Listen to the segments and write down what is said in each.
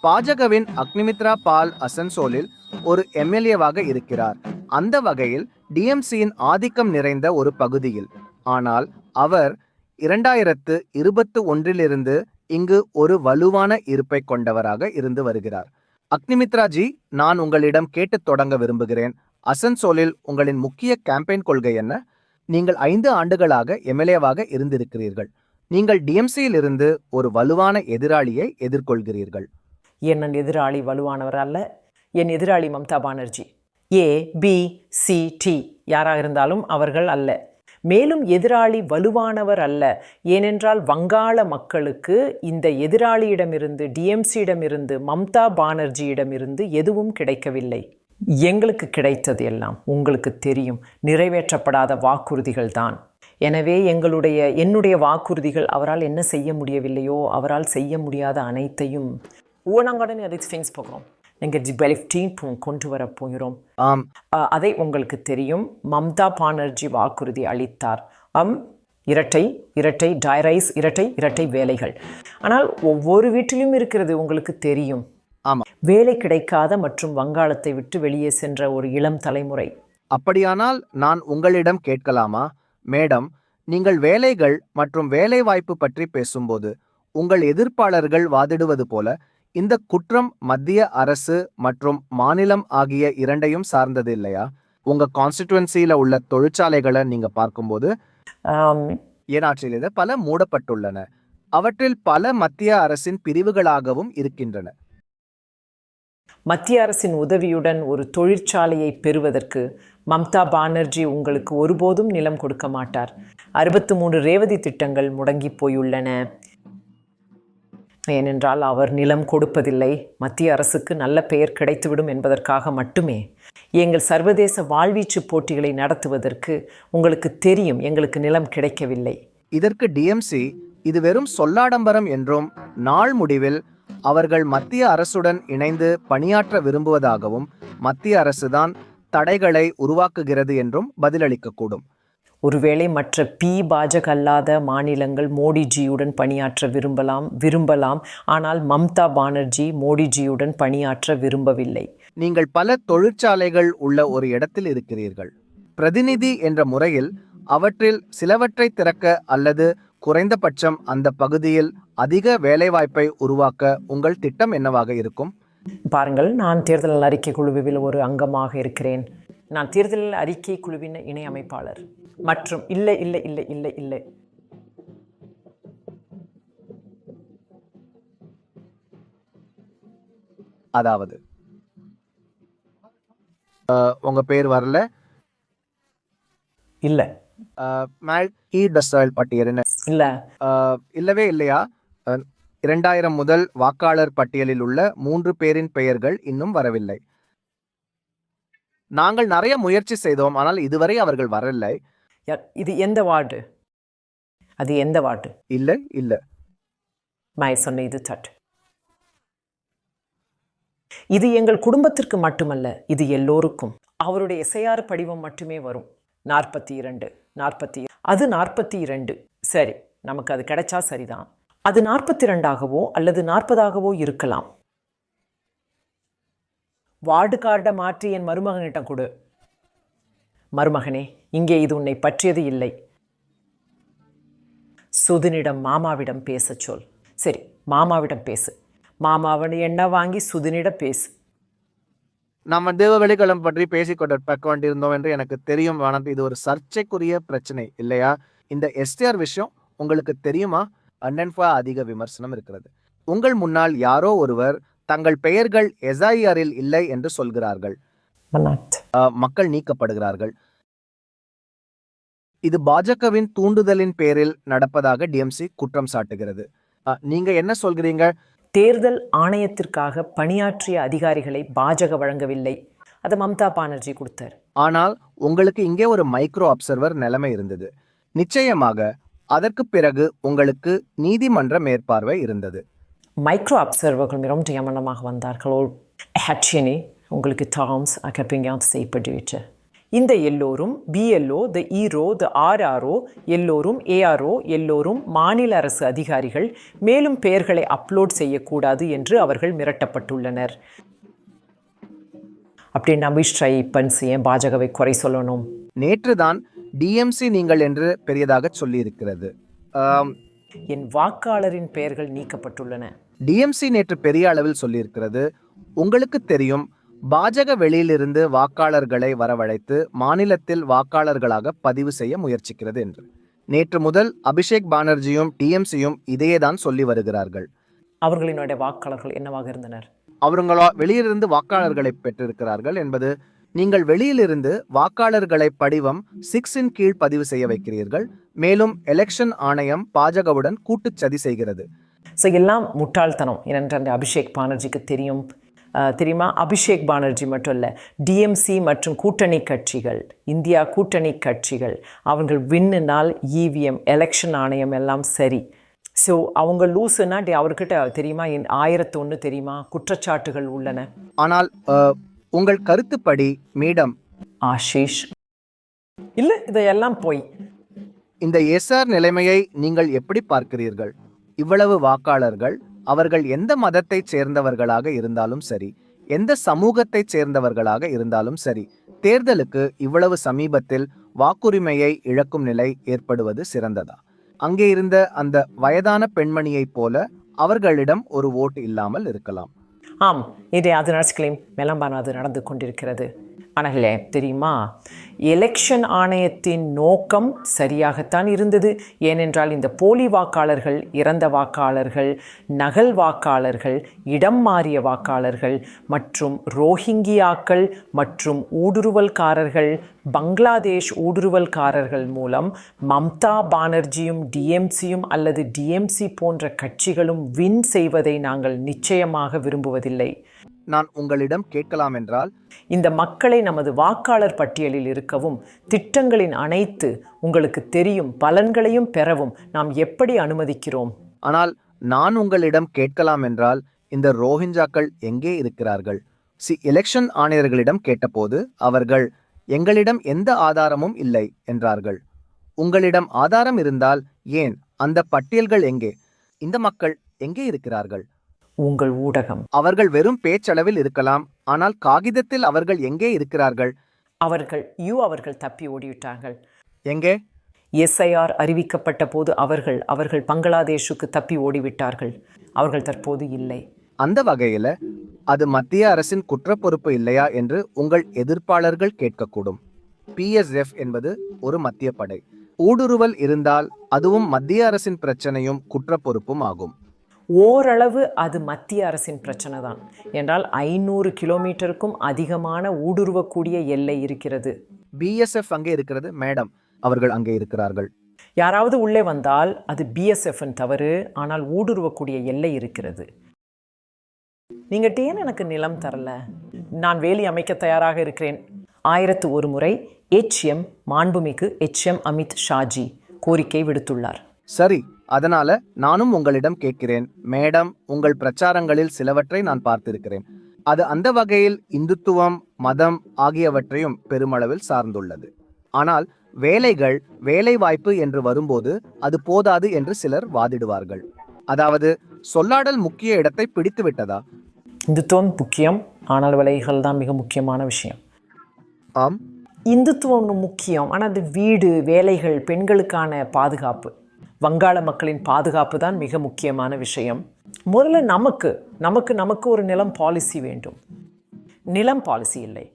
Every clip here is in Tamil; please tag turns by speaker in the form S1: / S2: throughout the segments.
S1: பாஜகவின் அக்னிமித்ரா பால் அசன்சோலில் ஒரு எம்எல்ஏவாக இருக்கிறார். அந்த வகையில் டிஎம்சியின் ஆதிக்கம் நிறைந்த ஒரு பகுதியில். ஆனால் அவர் 2021 இங்கு ஒரு வலுவான இருப்பை கொண்டவராக இருந்து வருகிறார். அக்னிமித்ரா ஜி, நான் உங்களிடம் கேட்டு தொடங்க விரும்புகிறேன். அசன்சோலில் உங்களின் முக்கிய கேம்பெயின் கொள்கை என்ன? நீங்கள் 5 ஆண்டுகளாக எம்எல்ஏவாக இருந்திருக்கிறீர்கள். நீங்கள் டிஎம்சியில் இருந்து ஒரு வலுவான எதிராளியை எதிர்கொள்கிறீர்கள்.
S2: என் எதிராளி வலுவானவர் அல்ல. என் எதிராளி மம்தா பானர்ஜி. ABCT யாராக இருந்தாலும் அவர்கள் அல்ல. மேலும் எதிராளி வலுவானவர் அல்ல. ஏனென்றால் வங்காள மக்களுக்கு இந்த எதிராளியிடமிருந்து, டிஎம்சியிடமிருந்து, மம்தா பானர்ஜியிடமிருந்து எதுவும் கிடைக்கவில்லை. எங்களுக்கு கிடைத்தது எல்லாம் உங்களுக்கு தெரியும், நிறைவேற்றப்படாத வாக்குறுதிகள் தான். எனவே என்னுடைய வாக்குறுதிகள் அவரால் என்ன செய்ய முடியவில்லையோ, அவரால் செய்ய முடியாத அனைத்தையும் ஊனங்கடன் அறிவித்து போகிறோம். நீங்கள் ஜி15 கொண்டு வர போகிறோம். அதை உங்களுக்கு தெரியும். மம்தா பானர்ஜி வாக்குறுதி அளித்தார். இரட்டை டைரைஸ், இரட்டை வேலைகள். ஆனால் ஒவ்வொரு வீட்டிலும் இருக்கிறது, உங்களுக்கு தெரியும். வேலை கிடைக்காத மற்றும் வங்காளத்தை விட்டு வெளியே சென்ற ஒரு இளம் தலைமுறை.
S1: அப்படியானால் நான் உங்களிடம் கேட்கலாமா? மேடம், நீங்கள் வேலைகள் மற்றும் வேலை வாய்ப்பு பற்றி பேசும்போது உங்கள் எதிர்ப்பாளர்கள் வாதிடுவது போல இந்த குற்றம் மத்திய அரசு மற்றும் மாநிலம் ஆகிய இரண்டையும் சார்ந்தது இல்லையா? உங்க கான்ஸ்டிடுவன்சியில உள்ள தொழிற்சாலைகளை நீங்க பார்க்கும்போது ஏனாற்றில் பல மூடப்பட்டுள்ளன. அவற்றில் பல மத்திய அரசின் பிரிவுகளாகவும் இருக்கின்றன.
S2: மத்திய அரசின் உதவியுடன் ஒரு தொழிற்சாலையை பெறுவதற்கு மம்தா பானர்ஜி உங்களுக்கு ஒருபோதும் நிலம் கொடுக்க மாட்டார். 63 ரேவதி திட்டங்கள் முடங்கி போயுள்ளன. ஏனென்றால் அவர் நிலம் கொடுப்பதில்லை. மத்திய அரசுக்கு நல்ல பெயர் கிடைத்துவிடும் என்பதற்காக மட்டுமே. எங்கள் சர்வதேச வாழ்வீச்சு போட்டிகளை நடத்துவதற்கு உங்களுக்கு தெரியும் எங்களுக்கு நிலம் கிடைக்கவில்லை.
S1: இதற்கு டிஎம்சி இது வெறும் சொல்லாடம்பரம் என்றும், நாள் முடிவில் அவர்கள் மத்திய அரசுடன் இணைந்து பணியாற்ற விரும்புவதாகவும், மத்திய அரசுதான் தடைகளை உருவாக்குகிறது என்றும் பதிலளிக்கக்கூடும்.
S2: ஒருவேளை மற்ற பாஜக அல்லாத மாநிலங்கள் மோடிஜியுடன் பணியாற்ற விரும்பலாம். ஆனால் மம்தா பானர்ஜி மோடிஜியுடன் பணியாற்ற விரும்பவில்லை.
S1: நீங்கள் பல தொழிற்சாலைகள் உள்ள ஒரு இடத்தில் இருக்கிறீர்கள். பிரதிநிதி என்ற முறையில் அவற்றில் சிலவற்றை திறக்க அல்லது குறைந்தபட்சம் அந்த பகுதியில் அதிக வேலைவாய்ப்பை உருவாக்க உங்கள் திட்டம் என்னவாக இருக்கும்?
S2: பாருங்கள், நான் தேர்தல் அறிக்கை குழுவில் ஒரு அங்கமாக இருக்கிறேன். நான் தேர்தல் அறிக்கை குழுவின் இணை அமைப்பாளர். மற்றும் இல்லை
S1: அதாவது உங்க பேர் வரல?
S2: இல்ல.
S1: பட்டியல்
S2: இல்ல.
S1: இல்லவே இல்லையா? 2000 முதல் வாக்காளர் பட்டியலில் உள்ள 3 பேரின் பெயர்கள் இன்னும் வரவில்லை. நாங்கள் நிறைய முயற்சி செய்தோம், ஆனால் இதுவரை அவர்கள் வரவில்லை.
S2: இது எந்த வார்டு? அது எந்த வார்டு?
S1: இல்ல
S2: சொன்ன இது தட்டு. இது எங்கள் குடும்பத்திற்கு மட்டுமல்ல, இது எல்லோருக்கும். அவருடைய SIR படிவம் மட்டுமே வரும். 42 அது 42. சரி, நமக்கு அது கிடைச்சா சரிதான். அது 42ஆகவோ அல்லது 40ஆகவோ இருக்கலாம். வார்டு கார்டை மாற்றி என் மருமகனிடம் கொடு. மருமகனே, இங்கே இது உன்னை பற்றியது இல்லை. சுதினிடம் மாமாவிடம் பேச சொல். சரி, மாமாவிடம் பேசு. மாமாவின் எண்ண வாங்கி சுதினிடம் பேசு.
S1: நம்ம தேவவெளிகளம் பற்றி பேசிக்கொண்டிருக்க வேண்டியிருந்தோம் என்று எனக்கு தெரியும். ஆனால் இது ஒரு சர்ச்சைக்குரிய பிரச்சனை இல்லையா? இந்த STR விஷயம் உங்களுக்கு தெரியுமா? அதிக விமர்சனம் இருக்கிறது. உங்கள் முன்னால் யாரோ ஒருவர் தங்கள் பெயர்கள் SIRல் இல்லை என்று சொல்கிறார்கள். மக்கள் நீக்கப்படுகிறார்கள். இது பாஜகவின் தூண்டுதலின் பேரில் நடப்பதாக டிஎம்சி குற்றம் சாட்டுகிறது. நீங்க என்ன சொல்கிறீங்க?
S2: தேர்தல் ஆணையத்திற்காக பணியாற்றிய அதிகாரிகளை பாஜக வழங்கவில்லை. அதை மம்தா பானர்ஜி கொடுத்தார்.
S1: ஆனால் உங்களுக்கு இங்கே ஒரு மைக்ரோ அப்சர்வர் நிலைமை இருந்தது. நிச்சயமாக அதற்கு பிறகு உங்களுக்கு நீதிமன்ற மேற்பார்வை இருந்தது.
S2: மைக்ரோ அப்சர்வர்கள் மிகவும் நியமனமாக வந்தார்கள். உங்களுக்கு டேர்ம்ஸ் அக்கப்பிங்க செய்யப்பட்டுவிட்டு இந்த எல்லோரும் பிஎல்ஓ, த ஈரோ, த ஆர்ஆர்ஓ எல்லோரும், ஏஆர்ஓ எல்லோரும் மாநில அரசு அதிகாரிகள். மேலும் பெயர்களை அப்லோட் செய்யக்கூடாது என்று அவர்கள் மிரட்டப்பட்டுள்ளனர். அப்படின்னு அபிஷ் பன்ஸ் ஏன் பாஜகவை குறை சொல்லணும்?
S1: நேற்றுதான் டிஎம்சி நீங்கள் என்று பெரியதாக சொல்லியிருக்கிறது.
S2: என் வாக்காளரின் பெயர்கள் நீக்கப்பட்டுள்ளன.
S1: டிஎம்சி நேற்று பெரிய அளவில் சொல்லியிருக்கிறது. உங்களுக்கு தெரியும், பாஜக வெளியிலிருந்து வாக்காளர்களை வரவழைத்து மாநிலத்தில் வாக்காளர்களாக பதிவு செய்ய முயற்சிக்கிறது என்று. நேற்று முதல் அபிஷேக் பானர்ஜியும் டிஎம்சியும் இதையேதான் சொல்லி வருகிறார்கள்.
S2: அவர்களினுடைய வாக்காளர்கள் என்னவாக இருந்தனர்?
S1: அவர்களா வெளியிலிருந்து வாக்காளர்களை பெற்றிருக்கிறார்கள் என்பது, நீங்கள் வெளியிலிருந்து வாக்காளர்களை படிவம் 6 கீழ் பதிவு செய்ய வைக்கிறீர்கள். மேலும் எலெக்ஷன் ஆணையம் பாஜகவுடன் கூட்டுச் சதி செய்கிறது.
S2: ஸோ எல்லாம் முட்டாள்தனம். ஏனென்றால் அபிஷேக் பானர்ஜிக்கு தெரியுமா? அபிஷேக் பானர்ஜி மட்டும் இல்லை, டிஎம்சி மற்றும் கூட்டணி கட்சிகள், இந்தியா கூட்டணி கட்சிகள், அவர்கள் வின்னுனால் இவிஎம் எலெக்ஷன் ஆணையம் எல்லாம் சரி. ஸோ அவங்க லூசுன்னா அவர்கிட்ட தெரியுமா 1001 தெரியுமா குற்றச்சாட்டுகள் உள்ளன.
S1: ஆனால் உங்கள் கருத்துப்படி மேடம்
S2: ஆஷிஷ், இல்லை இதையெல்லாம் போய்
S1: இந்த எஸ்ஆர் நிலைமையை நீங்கள் எப்படி பார்க்கிறீர்கள்? இவ்வளவு வாக்காளர்கள், அவர்கள் எந்த மதத்தைச் சேர்ந்தவர்களாக இருந்தாலும் சரி, எந்த சமூகத்தைச் சேர்ந்தவர்களாக இருந்தாலும் சரி, தேர்தலுக்கு இவ்வளவு சமீபத்தில் வாக்குரிமையை இழக்கும் நிலை ஏற்படுவது சிறந்ததா? அங்கே இருந்த அந்த வயதான பெண்மணியைப் போல அவர்களிடம் ஒரு ஓட்டு இல்லாமல் இருக்கலாம்.
S2: ஆம், இது அது நர்ஸ்களையும் மெலம்பான அது நடந்து கொண்டிருக்கிறது. ஆனால் தெரியுமா, எலெக்ஷன் ஆணையத்தின் நோக்கம் சரியாகத்தான் இருந்தது. ஏனென்றால் இந்த போலி வாக்காளர்கள், இறந்த வாக்காளர்கள், நகல் வாக்காளர்கள், இடம் மாறிய வாக்காளர்கள் மற்றும் ரோஹிங்கியாக்கள் மற்றும் ஊடுருவல்காரர்கள், பங்களாதேஷ் ஊடுருவல்காரர்கள் மூலம் மம்தா பானர்ஜியும் டிஎம்சியும் அல்லது டிஎம்சி போன்ற கட்சிகளும் வின் செய்வதை நாங்கள் நிச்சயமாக விரும்புவதில்லை.
S1: நான் உங்களிடம் கேட்கலாம் என்றால்,
S2: இந்த மக்களை நமது வாக்காளர் பட்டியலில் இருக்கவும், திட்டங்களின் அனைத்து உங்களுக்கு தெரியும் பலன்களையும் பெறவும் நாம் எப்படி அனுமதிக்கிறோம்?
S1: ஆனால் நான் உங்களிடம் கேட்கலாம் என்றால், இந்த ரோஹிஞ்சாக்கள் எங்கே இருக்கிறார்கள்? எலெக்ஷன் ஆணையர்களிடம் கேட்டபோது அவர்கள் எங்களிடம் எந்த ஆதாரமும் இல்லை என்றார்கள். உங்களிடம் ஆதாரம் இருந்தால் ஏன் அந்த பட்டியல்கள் எங்கே? இந்த மக்கள் எங்கே இருக்கிறார்கள்?
S2: உங்கள் ஊடகம்.
S1: அவர்கள் வெறும் பேச்சளவில் இருக்கலாம், ஆனால் காகிதத்தில் அவர்கள் எங்கே இருக்கிறார்கள்?
S2: அவர்கள் தப்பி ஓடிவிட்டார்கள்.
S1: எங்கே?
S2: எஸ்ஐஆர் அறிவிக்கப்பட்ட போது அவர்கள் பங்களாதேஷுக்கு தப்பி ஓடிவிட்டார்கள். அவர்கள் தற்போது இல்லை.
S1: அந்த வகையில அது மத்திய அரசின் குற்றப்பொறுப்பு இல்லையா என்று உங்கள் எதிர்ப்பாளர்கள் கேட்கக்கூடும். PSF என்பது ஒரு மத்திய படை. ஊடுருவல் இருந்தால் அதுவும் மத்திய அரசின் பிரச்சனையும் குற்றப்பொறுப்பும் ஆகும்.
S2: ஓரளவு அது மத்திய அரசின் பிரச்சனை தான். என்றால் 500 கிலோமீட்டருக்கும் அதிகமான ஊடுருவக்கூடிய எல்லை இருக்கிறது.
S1: BSF அங்கே இருக்கிறது மேடம், அவர்கள் அங்கே இருக்கிறார்கள்.
S2: யாராவது உள்ளே வந்தால் அது BSF-இன் தவறு, ஆனால் ஊடுருவக்கூடிய எல்லை இருக்கிறது. நீங்கள் ஏன் எனக்கு நிலம் தரல? நான் வேலி அமைக்க தயாராக இருக்கிறேன். 1001 முறை மாண்புமிகு HM அமித் ஷாஜி கோரிக்கை விடுத்துள்ளார்.
S1: சரி, அதனால நானும் உங்களிடம் கேட்கிறேன் மேடம். உங்கள் பிரச்சாரங்களில் சிலவற்றை நான் பார்த்திருக்கிறேன். அது அந்த வகையில் இந்துத்துவம், மதம் ஆகியவற்றையும் பெருமளவில் சார்ந்துள்ளது. ஆனால் வேலை வாய்ப்பு என்று வரும்போது அது போதாது என்று சிலர் வாதிடுவார்கள். அதாவது சொல்லாடல் முக்கிய இடத்தை பிடித்து விட்டதா?
S2: இந்துத்துவம் முக்கியம், ஆனால் வேலைகள் தான் மிக முக்கியமான விஷயம்.
S1: ஆம்,
S2: இந்துத்துவம் முக்கியம், ஆனால் அது வீடு, வேலைகள், பெண்களுக்கான பாதுகாப்பு, வங்காள மக்களின் பாதுகாப்பு தான் மிக முக்கியமான விஷயம். முதல்ல நமக்கு ஒரு நிலம் பாலிசி வேண்டும். நிலம் பாலிசி இல்லை.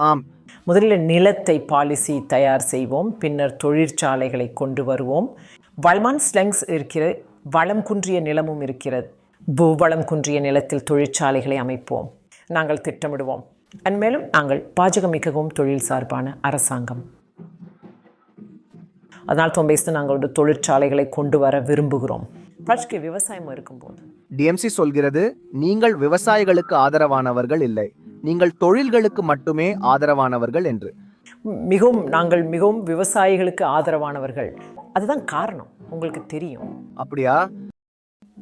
S1: ஆம்,
S2: முதலில் நிலத்தை பாலிசி தயார் செய்வோம், பின்னர் தொழிற்சாலைகளை கொண்டு வருவோம். வளமான் ஸ்லங்ஸ் இருக்கிற வளம் குன்றிய நிலமும் இருக்கிறது. பூவளம் குன்றிய நிலத்தில் தொழிற்சாலைகளை அமைப்போம். நாங்கள் திட்டமிடுவோம். மேலும் நாங்கள் பாஜக மிகவும் தொழில் சார்பான அரசாங்கம். அதனால் தொம்பேஸ்து நாங்கள் ஒரு தொழிற்சாலைகளை கொண்டு வர விரும்புகிறோம். பட்ஜெட் விவசாயம் இருக்கும்போது
S1: டிஎம்சி சொல்கிறது, நீங்கள் விவசாயிகளுக்கு ஆதரவானவர்கள் இல்லை, நீங்கள் தொழில்களுக்கு மட்டுமே ஆதரவானவர்கள் என்று.
S2: நாங்கள் மிகவும் விவசாயிகளுக்கு ஆதரவானவர்கள். அதுதான் காரணம். உங்களுக்கு தெரியும்.
S1: அப்படியா?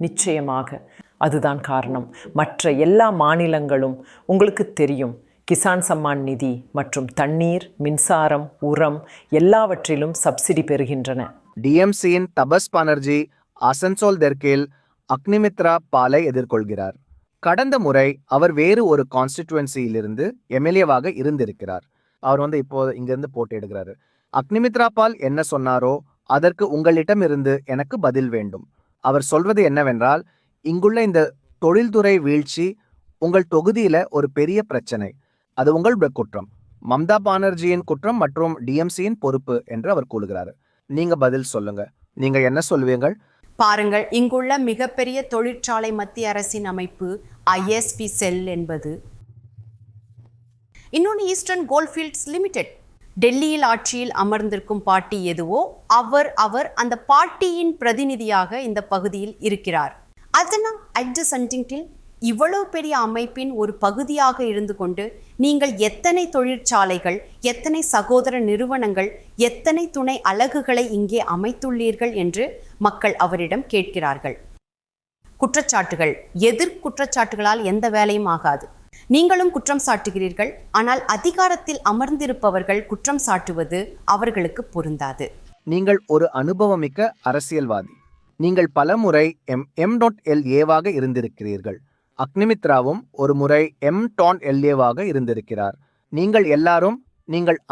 S2: நிச்சயமாக அதுதான் காரணம். மற்ற எல்லா மாநிலங்களும் உங்களுக்கு தெரியும் கிசான் சம்மான் நிதி மற்றும் தண்ணீர், மின்சாரம், உரம் எல்லாவற்றிலும் சப்சிடி பெறுகின்றன.
S1: டிஎம்சியின் தபஸ் பானர்ஜி ஆசன்சோல் தெற்கில் அக்னிமித்ரா பாலை எதிர்கொள்கிறார். கடந்த முறை அவர் வேறு ஒரு கான்ஸ்டிடுவன்சியிலிருந்து எம்எல்ஏவாக இருந்திருக்கிறார். அவர் இப்போ இங்கிருந்து போட்டியிடுகிறாரு. அக்னிமித்ரா பால் என்ன சொன்னாரோ அதற்கு உங்களிடமிருந்து எனக்கு பதில் வேண்டும். அவர் சொல்வது என்னவென்றால், இங்குள்ள இந்த தொழில்துறை வீழ்ச்சி உங்கள் தொகுதியில ஒரு பெரிய பிரச்சனை. அது உங்களுடைய குற்றம், மம்தா பானர்ஜியின் குற்றம் மற்றும் டிஎம்சியின் பொறுப்பு என்று அவர் கூறுகிறார். நீங்க பதில் சொல்லுங்க. நீங்க என்ன சொல்வீங்கள்?
S3: பாருங்கள், இங்குள்ள மிகப்பெரிய தொழிற்சாலை மத்திய அரசின் அமைப்பு ஐஎஸ்பி செல் என்பது. இன்னொன்று ஈஸ்டர்ன் கோல்ஃபீல்ட்ஸ் லிமிடெட். டெல்லியில் ஆட்சியில் அமர்ந்திருக்கும் பார்ட்டி எதுவோ அவர் அந்த பார்ட்டியின் பிரதிநிதியாக இந்த பகுதியில் இருக்கிறார். அதனால் அட்ஜசன்டிங்கில் இவ்வளவு பெரிய அமைப்பின் ஒரு பகுதியாக இருந்து கொண்டு நீங்கள் எத்தனை தொழிற்சாலைகள், எத்தனை சகோதர நிறுவனங்கள், எத்தனை துணை அலகுகளை இங்கே அமைத்துள்ளீர்கள் என்று மக்கள் அவரிடம் கேட்கிறார்கள். குற்றச்சாட்டுகள், எதிர் குற்றச்சாட்டுகளால் எந்த வேலையும் ஆகாது. நீங்களும் குற்றம் சாட்டுகிறீர்கள், ஆனால் அதிகாரத்தில் அமர்ந்திருப்பவர்கள் குற்றம் சாட்டுவது அவர்களுக்கு பொருந்தாது.
S1: நீங்கள் ஒரு அனுபவமிக்க அரசியல்வாதி. நீங்கள் பலமுறை M.LA இருந்திருக்கிறீர்கள். அக்னிமித்ராவும் ஒரு முறை M.LA இருந்திருக்கிறார். நீங்கள் எல்லாரும்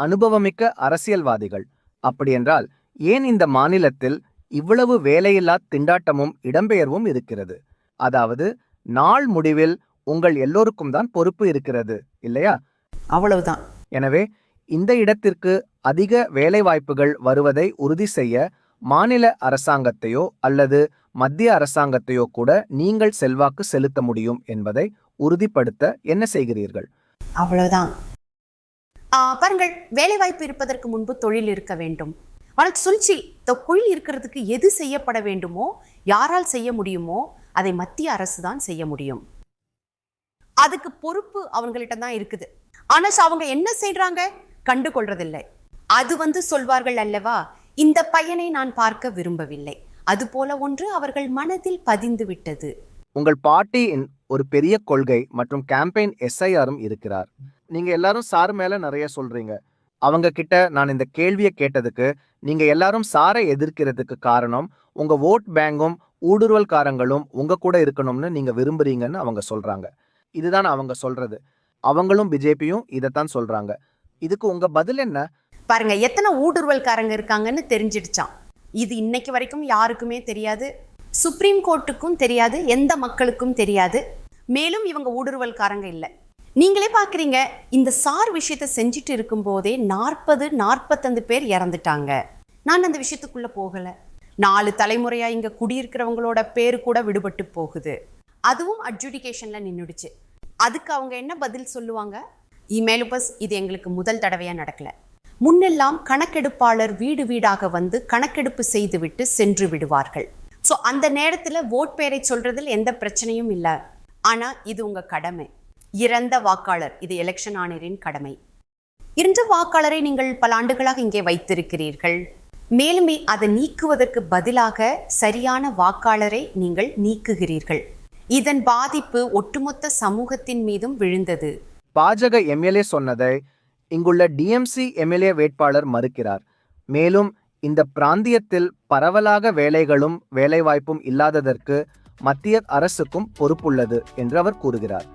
S1: அனுபவமிக்க அரசியல்வாதிகள். அப்படியென்றால் ஏன் இந்த மாநிலத்தில் இவ்வளவு வேலையில்லா திண்டாட்டமும் இடம்பெயர்வும் இருக்கிறது? அதாவது நாள் முடிவில் உங்கள் எல்லோருக்கும் தான் பொறுப்பு இருக்கிறது, இல்லையா?
S3: அவ்வளவுதான்.
S1: எனவே இந்த இடத்திற்கு அதிக வேலைவாய்ப்புகள் வருவதை உறுதி செய்ய மாநில அரசாங்கத்தையோ அல்லது மத்திய அரசாங்கத்தையோ கூட நீங்கள் செல்வாக்கு செலுத்த முடியும் என்பதை உறுதிப்படுத்த என்ன செய்கிறீர்கள்?
S3: அவ்வளவுதான். பாருங்கள், வேலைவாய்ப்பு இருப்பதற்கு முன்பு தொழில் இருக்க வேண்டும். ஆனால் சுழ்ச்சி தொழில் இருக்கிறதுக்கு எது செய்யப்பட வேண்டுமோ, யாரால் செய்ய முடியுமோ அதை மத்திய அரசு தான் செய்ய முடியும். அதுக்கு பொறுப்பு அவங்கள்ட்ட தான் இருக்குது. ஆனால் அவங்க என்ன செய்யறாங்க? கண்டுகொள்றதில்லை. அது சொல்வார்கள் அல்லவா, இந்த பையனை நான் பார்க்க விரும்பவில்லை. அது போல ஒன்று அவர்கள் மனதில் பதிந்து விட்டது.
S1: உங்கள் பார்ட்டியின் ஒரு பெரிய கொள்கை மற்றும் கேம்பெயின் SIRம் இருக்கிறார். நீங்க எல்லாரும் சார் மேல நிறைய சொல்றீங்க. அவங்க கிட்ட நான் இந்த கேள்வியை கேட்டதுக்கு நீங்க எல்லாரும் சாரை எதிர்க்கிறதுக்கு காரணம் உங்க ஓட் பேங்கும் ஊடுருவல்காரங்களும் உங்க கூட இருக்கணும்னு நீங்க விரும்புறீங்கன்னு அவங்க சொல்றாங்க. இதுதான் அவங்க சொல்றது. அவங்களும் பிஜேபியும் இதைத்தான் சொல்றாங்க. இதுக்கு உங்க பதில் என்ன?
S3: பாருங்க, எத்தனை ஊடுருவல்காரங்க இருக்காங்கன்னு தெரிஞ்சிடுச்சான். இது இன்னைக்கு வரைக்கும் யாருக்குமே தெரியாது, சுப்ரீம் கோர்ட்டுக்கும் தெரியாது, எந்த மக்களுக்கும் தெரியாது. மேலும் இவங்க ஊடுருவல்காரங்க இல்லை. நீங்களே பார்க்குறீங்க, இந்த சார் விஷயத்தை செஞ்சுட்டு இருக்கும் போதே 40-45 பேர் இறந்துட்டாங்க. நான் அந்த விஷயத்துக்குள்ள போகலை. 4 தலைமுறையா இங்க குடியிருக்கிறவங்களோட பேரு கூட விடுபட்டு போகுது. அதுவும் அட்ஜுடிகேஷன்ல நின்றுடுச்சு. அதுக்கு அவங்க என்ன பதில் சொல்லுவாங்க? இமேலுபஸ், இது எங்களுக்கு முதல் தடவையா நடக்கல. முன்னெல்லாம் கணக்கெடுப்பாளர் வீடு வீடாக வந்து கணக்கெடுப்பு செய்துவிட்டு சென்று விடுவார்கள். ஸோ அந்த நேரத்தில் ஓட் பேரை சொல்றதில் எந்த பிரச்சனையும் இல்லை. ஆனால் இது உங்க கடமை. இறந்த வாக்காளர், இது எலெக்ஷன் ஆணையரின் கடமை. இறந்த வாக்காளரை நீங்கள் பல ஆண்டுகளாக இங்கே வைத்திருக்கிறீர்கள். மேலுமே அதை நீக்குவதற்கு பதிலாக சரியான வாக்காளரை நீங்கள் நீக்குகிறீர்கள். இதன் பாதிப்பு ஒட்டுமொத்த சமூகத்தின் மீதும் விழுந்தது.
S1: பாஜக MLA சொன்னதை இங்குள்ள டிஎம்சி MLA வேட்பாளர் மறுக்கிறார். மேலும் இந்த பிராந்தியத்தில் பரவலாக வேலைகளும் வேலைவாய்ப்பும் இல்லாததற்கு மத்திய அரசுக்கும் பொறுப்புள்ளது என்று அவர் கூறுகிறார்.